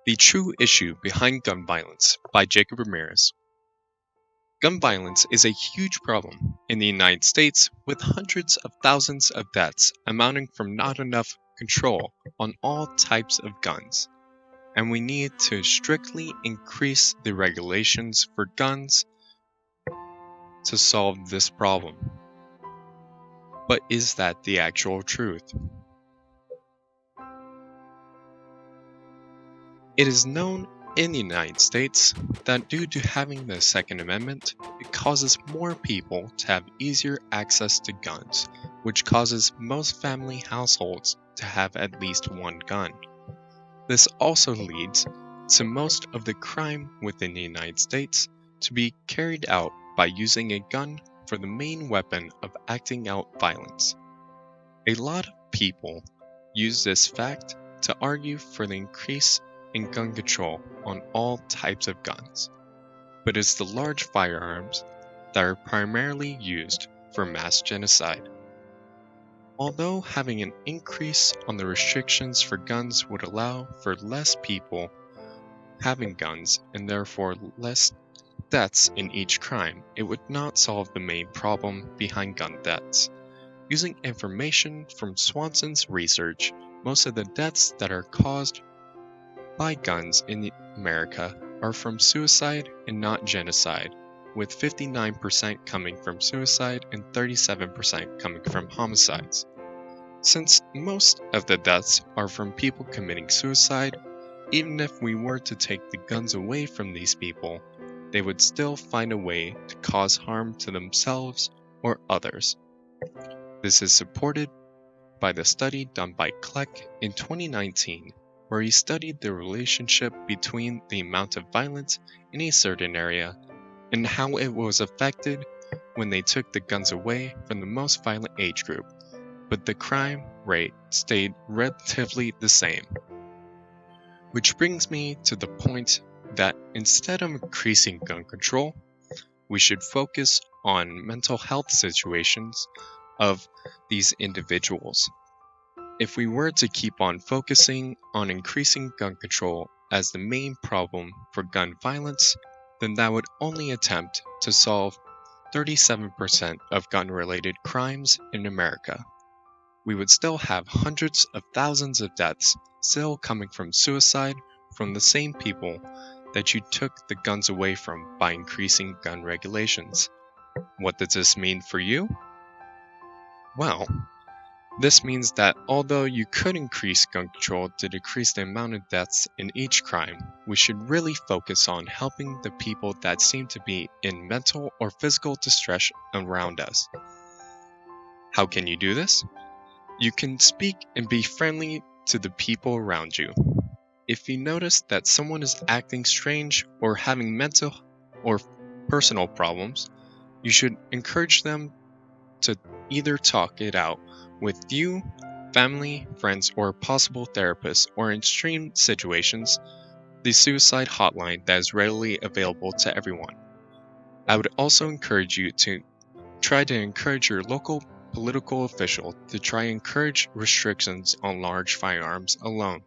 The True Issue Behind Gun Violence by Jacob Ramirez. Gun violence is a huge problem in the United States, with hundreds of thousands of deaths amounting from not enough control on all types of guns. And we need to strictly increase the regulations for guns to solve this problem. But is that the actual truth? It is known in the United States that due to having the Second Amendment, it causes more people to have easier access to guns, which causes most family households to have at least one gun. This also leads to most of the crime within the United States to be carried out by using a gun for the main weapon of acting out violence. A lot of people use this fact to argue for the increase in gun control on all types of guns, but it's the large firearms that are primarily used for mass genocide. Although having an increase on the restrictions for guns would allow for less people having guns and therefore less deaths in each crime, it would not solve the main problem behind gun deaths. Using information from Swanson's research, most of the deaths that are caused by guns in America are from suicide and not genocide, with 59% coming from suicide and 37% coming from homicides. Since most of the deaths are from people committing suicide, even if we were to take the guns away from these people, they would still find a way to cause harm to themselves or others. This is supported by the study done by Kleck in 2019, where he studied the relationship between the amount of violence in a certain area and how it was affected when they took the guns away from the most violent age group, but the crime rate stayed relatively the same. Which brings me to the point that instead of increasing gun control, we should focus on mental health situations of these individuals. If we were to keep on focusing on increasing gun control as the main problem for gun violence, then that would only attempt to solve 37% of gun-related crimes in America. We would still have hundreds of thousands of deaths still coming from suicide from the same people that you took the guns away from by increasing gun regulations. What does this mean for you? Well, this means that although you could increase gun control to decrease the amount of deaths in each crime, we should really focus on helping the people that seem to be in mental or physical distress around us. How can you do this? You can speak and be friendly to the people around you. If you notice that someone is acting strange or having mental or personal problems, you should encourage them to either talk it out with you, family, friends, or a possible therapist, or in extreme situations, the suicide hotline that is readily available to everyone. I would also encourage you to try to encourage your local political official to try and encourage restrictions on large firearms alone.